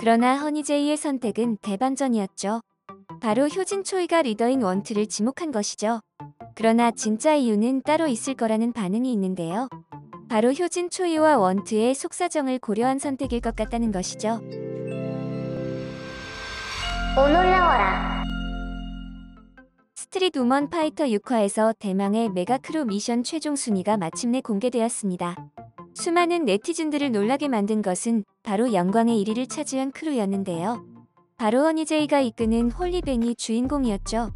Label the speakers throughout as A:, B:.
A: 그러나 허니제이의 선택은 대반전이었죠. 바로 효진 초이가 리더인 원트를 지목한 것이죠. 그러나 진짜 이유는 따로 있을 거라는 반응이 있는데요. 바로 효진 초이와 원트의 속사정을 고려한 선택일 것 같다는 것이죠.
B: 오 놀라워라.
A: 스트릿 우먼 파이터 6화에서 대망의 메가크루 미션 최종 순위가 마침내 공개되었습니다. 수많은 네티즌들을 놀라게 만든 것은 바로 영광의 1위를 차지한 크루였는데요. 바로 허니제이가 이끄는 홀리뱅이 주인공이었죠.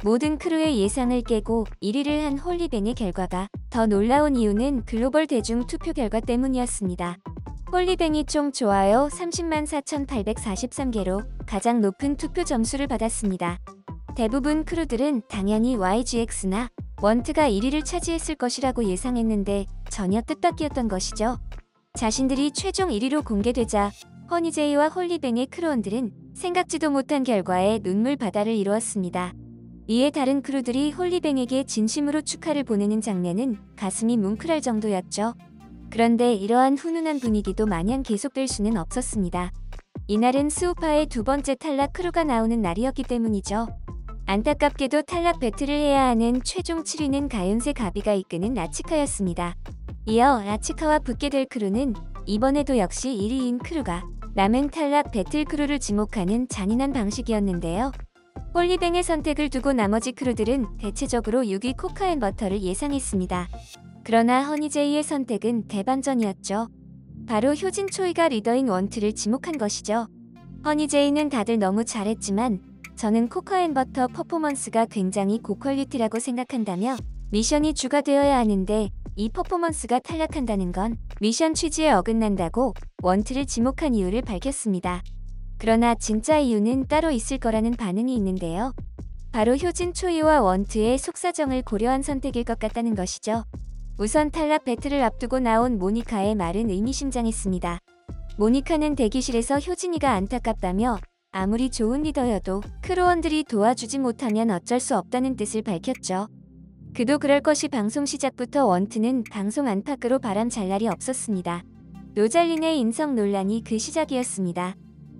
A: 모든 크루의 예상을 깨고 1위를 한 홀리뱅의 결과가 더 놀라운 이유는 글로벌 대중 투표 결과 때문이었습니다. 홀리뱅이 총 좋아요 30만 4,843개로 가장 높은 투표 점수를 받았습니다. 대부분 크루들은 당연히 YGX나 원트가 1위를 차지했을 것이라고 예상했는데 전혀 뜻밖이었던 것이죠. 자신들이 최종 1위로 공개되자 허니제이와 홀리뱅의 크루원들은 생각지도 못한 결과에 눈물 바다를 이루었습니다. 이에 다른 크루들이 홀리뱅에게 진심으로 축하를 보내는 장면은 가슴이 뭉클할 정도였죠. 그런데 이러한 훈훈한 분위기도 마냥 계속될 수는 없었습니다. 이날은 스우파의 두 번째 탈락 크루가 나오는 날이었기 때문이죠. 안타깝게도 탈락 배틀을 해야 하는 최종 7위는 가연세 가비가 이끄는 라치카였습니다. 이어 라치카와 붙게 될 크루는 이번에도 역시 1위인 크루가 남은 탈락 배틀 크루를 지목하는 잔인한 방식이었는데요. 홀리뱅의 선택을 두고 나머지 크루들은 대체적으로 6위 코카앤버터를 예상했습니다. 그러나 허니제이의 선택은 대반전이었죠. 바로 효진 초이가 리더인 원트를 지목한 것이죠. 허니제이는 다들 너무 잘했지만 저는 코카앤버터 퍼포먼스가 굉장히 고퀄리티라고 생각한다며 미션이 주가되어야 하는데 이 퍼포먼스가 탈락한다는 건 미션 취지에 어긋난다고 원트를 지목한 이유를 밝혔습니다. 그러나 진짜 이유는 따로 있을 거라는 반응이 있는데요. 바로 효진 초이와 원트의 속사정을 고려한 선택일 것 같다는 것이죠. 우선 탈락 배틀을 앞두고 나온 모니카의 말은 의미심장했습니다. 모니카는 대기실에서 효진이가 안타깝다며 아무리 좋은 리더여도 크루원들이 도와주지 못하면 어쩔 수 없다는 뜻을 밝혔죠. 그도 그럴 것이 방송 시작부터 원트는 방송 안팎으로 바람 잘 날이 없었습니다. 로잘린의 인성 논란이 그 시작이었습니다.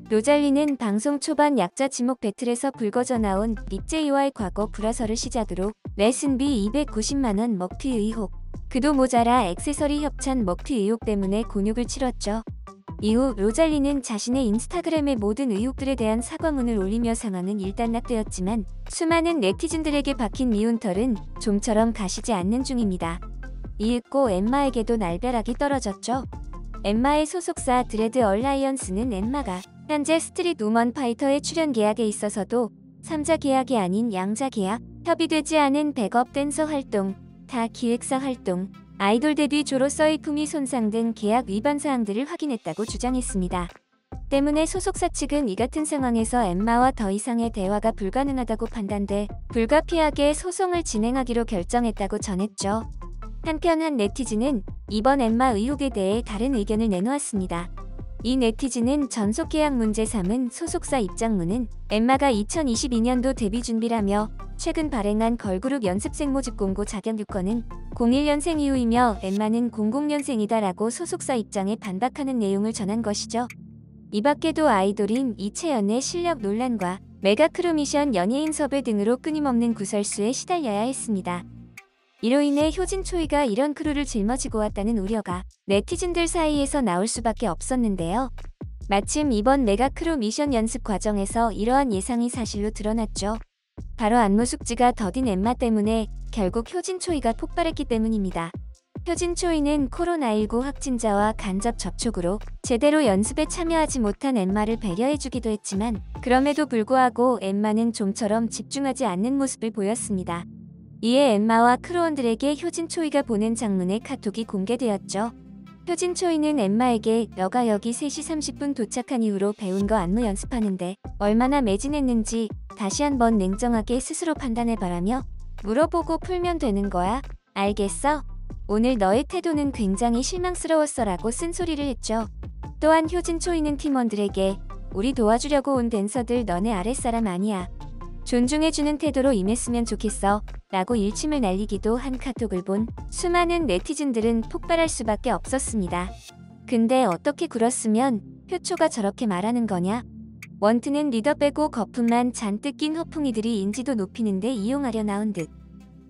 A: 로잘린은 방송 초반 약자 지목 배틀에서 불거져 나온 립제이와의 과거 불화설을 시작으로 레슨비 290만원 먹튀 의혹, 그도 모자라 액세서리 협찬 먹튀 의혹 때문에 곤욕을 치렀죠. 이후 로잘린은 자신의 인스타그램의 모든 의혹들에 대한 사과문을 올리며 상황은 일단락되었지만 수많은 네티즌들에게 박힌 미운 털은 좀처럼 가시지 않는 중입니다. 이윽고 엠마에게도 날벼락이 떨어졌죠. 엠마의 소속사 드레드 얼라이언스는 엠마가 현재 스트릿 우먼 파이터의 출연 계약에 있어서도 3자 계약이 아닌 양자 계약, 협의되지 않은 백업 댄서 활동, 타 기획사 활동, 아이돌 데뷔 조로서의 품위 손상 등 계약 위반 사항들을 확인했다고 주장했습니다. 때문에 소속사 측은 이 같은 상황에서 엠마와 더 이상의 대화가 불가능하다고 판단돼 불가피하게 소송을 진행하기로 결정했다고 전했죠. 한편 한 네티즌은 이번 엠마 의혹에 대해 다른 의견을 내놓았습니다. 이 네티즌은 전속 계약 문제 삼은 소속사 입장문은 엠마가 2022년도 데뷔 준비라며 최근 발행한 걸그룹 연습생 모집 공고 자격 요건은 01년생 이후이며 엠마는 00년생이다라고 소속사 입장에 반박하는 내용을 전한 것이죠. 이 밖에도 아이돌인 이채연의 실력 논란과 메가크루 미션 연예인 섭외 등으로 끊임없는 구설수에 시달려야 했습니다. 이로 인해 효진 초이가 이런 크루를 짊어지고 왔다는 우려가 네티즌들 사이에서 나올 수밖에 없었는데요. 마침 이번 메가크루 미션 연습 과정에서 이러한 예상이 사실로 드러났죠. 바로 안무 숙지가 더딘 엠마 때문에 결국 효진 초이가 폭발했기 때문입니다. 효진 초이는 코로나19 확진자와 간접 접촉으로 제대로 연습에 참여하지 못한 엠마를 배려해주기도 했지만 그럼에도 불구하고 엠마는 좀처럼 집중하지 않는 모습을 보였습니다. 이에 엠마와 크루원들에게 효진 초이가 보낸 장문의 카톡이 공개되었죠. 효진 초이는 엠마에게 너가 여기 3시 30분 도착한 이후로 배운 거 안무 연습하는데 얼마나 매진했는지 다시 한번 냉정하게 스스로 판단해봐라며 물어보고 풀면 되는 거야. 알겠어? 오늘 너의 태도는 굉장히 실망스러웠어 라고 쓴소리를 했죠. 또한 효진 초이는 팀원들에게 우리 도와주려고 온 댄서들 너네 아랫사람 아니야. 존중해주는 태도로 임했으면 좋겠어 라고 일침을 날리기도 한 카톡을 본 수많은 네티즌들은 폭발할 수밖에 없었습니다. 근데 어떻게 굴었으면 효초가 저렇게 말하는 거냐? 원트는 리더 빼고 거품만 잔뜩 낀 허풍이들이 인지도 높이는데 이용하려 나온 듯.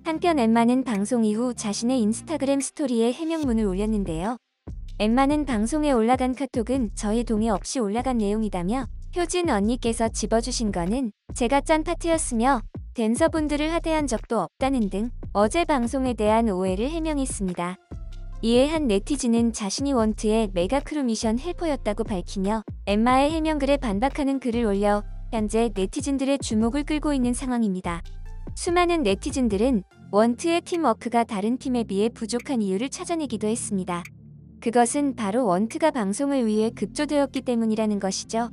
A: 한편 엠마는 방송 이후 자신의 인스타그램 스토리에 해명문을 올렸는데요. 엠마는 방송에 올라간 카톡은 저의 동의 없이 올라간 내용이다며 효진 언니께서 집어주신 거는 제가 짠 파트였으며 댄서분들을 하대한 적도 없다는 등 어제 방송에 대한 오해를 해명했습니다. 이에 한 네티즌은 자신이 원트의 메가크루 미션 헬퍼였다고 밝히며 엠마의 해명글에 반박하는 글을 올려 현재 네티즌들의 주목을 끌고 있는 상황입니다. 수많은 네티즌들은 원트의 팀워크가 다른 팀에 비해 부족한 이유를 찾아내기도 했습니다. 그것은 바로 원트가 방송을 위해 급조되었기 때문이라는 것이죠.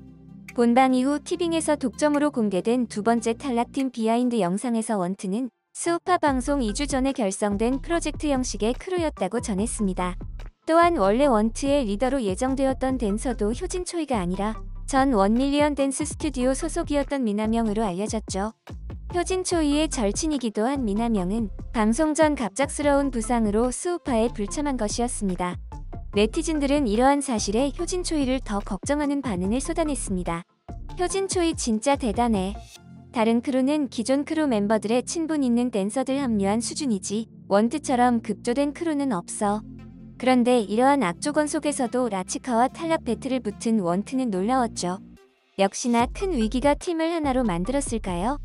A: 본방 이후 티빙에서 독점으로 공개된 두 번째 탈락팀 비하인드 영상에서 원트는 스우파 방송 2주 전에 결성된 프로젝트 형식의 크루였다고 전했습니다. 또한 원래 원트의 리더로 예정되었던 댄서도 효진 초이가 아니라 전 원밀리언 댄스 스튜디오 소속이었던 미나명으로 알려졌죠. 효진 초이의 절친이기도 한 미나명은 방송 전 갑작스러운 부상으로 스우파에 불참한 것이었습니다. 네티즌들은 이러한 사실에 효진 초이를 더 걱정하는 반응을 쏟아냈습니다. 효진 초이 진짜 대단해. 다른 크루는 기존 크루 멤버들의 친분 있는 댄서들 합류한 수준이지 원트처럼 급조된 크루는 없어. 그런데 이러한 악조건 속에서도 라치카와 탈락 배틀을 붙은 원트는 놀라웠죠. 역시나 큰 위기가 팀을 하나로 만들었을까요?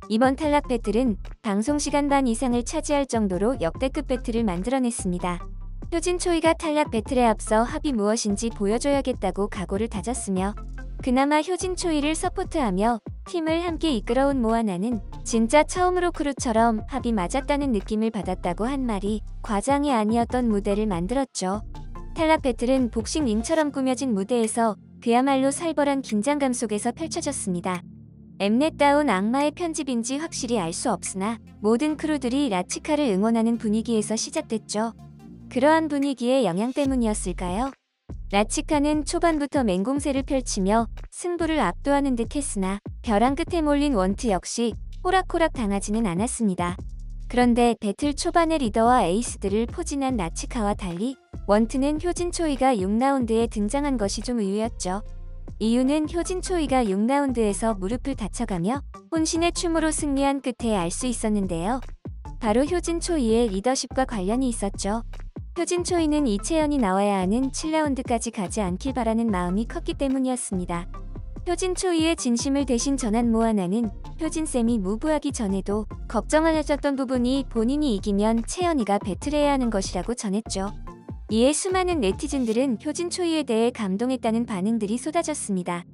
A: 이번 탈락 배틀은 방송시간 반 이상을 차지할 정도로 역대급 배틀을 만들어냈습니다. 효진 초이가 탈락 배틀에 앞서 합이 무엇인지 보여줘야겠다고 각오를 다졌으며 그나마 효진 초이를 서포트하며 팀을 함께 이끌어온 모아나는 진짜 처음으로 크루처럼 합이 맞았다는 느낌을 받았다고 한 말이 과장이 아니었던 무대를 만들었죠. 탈락 배틀은 복싱 링처럼 꾸며진 무대에서 그야말로 살벌한 긴장감 속에서 펼쳐졌습니다. 엠넷다운 악마의 편집인지 확실히 알 수 없으나 모든 크루들이 라치카를 응원하는 분위기에서 시작됐죠. 그러한 분위기의 영향 때문이었을까요? 라치카는 초반부터 맹공세를 펼치며 승부를 압도하는 듯 했으나 벼랑 끝에 몰린 원트 역시 호락호락 당하지는 않았습니다. 그런데 배틀 초반의 리더와 에이스들을 포진한 라치카와 달리 원트는 효진 초이가 6라운드에 등장한 것이 좀 의외였죠. 이유는 효진 초이가 6라운드에서 무릎을 다쳐가며 혼신의 춤으로 승리한 끝에 알 수 있었는데요. 바로 효진 초이의 리더십과 관련이 있었죠. 효진 초이는 이채연이 나와야 하는 7라운드까지 가지 않길 바라는 마음이 컸기 때문이었습니다. 효진 초이의 진심을 대신 전한 모아나는 효진쌤이 무브하기 전에도 걱정하셨던 부분이 본인이 이기면 채연이가 배틀해야 하는 것이라고 전했죠. 이에 수많은 네티즌들은 효진 초이에 대해 감동했다는 반응들이 쏟아졌습니다.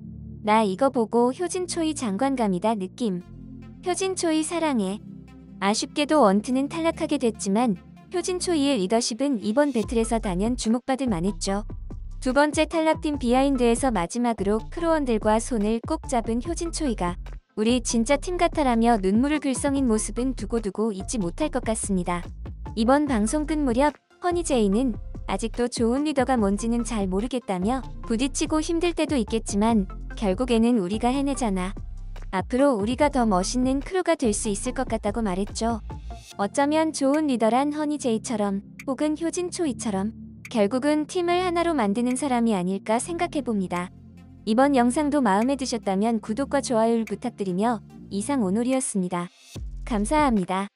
A: 나 이거 보고 효진 초이 장관감이다 느낌. 효진 초이 사랑해. 아쉽게도 원트는 탈락하게 됐지만 효진 초이의 리더십은 이번 배틀에서 단연 주목받을 만했죠. 두 번째 탈락팀 비하인드에서 마지막으로 크루원들과 손을 꼭 잡은 효진 초이가 우리 진짜 팀 같아라며 눈물을 글썽인 모습은 두고두고 잊지 못할 것 같습니다. 이번 방송 끝 무렵 허니제이는 아직도 좋은 리더가 뭔지는 잘 모르겠다며 부딪히고 힘들 때도 있겠지만 결국에는 우리가 해내잖아. 앞으로 우리가 더 멋있는 크루가 될 수 있을 것 같다고 말했죠. 어쩌면 좋은 리더란 허니제이처럼 혹은 효진 초이처럼 결국은 팀을 하나로 만드는 사람이 아닐까 생각해봅니다. 이번 영상도 마음에 드셨다면 구독과 좋아요를 부탁드리며 이상 오놀이었습니다. 감사합니다.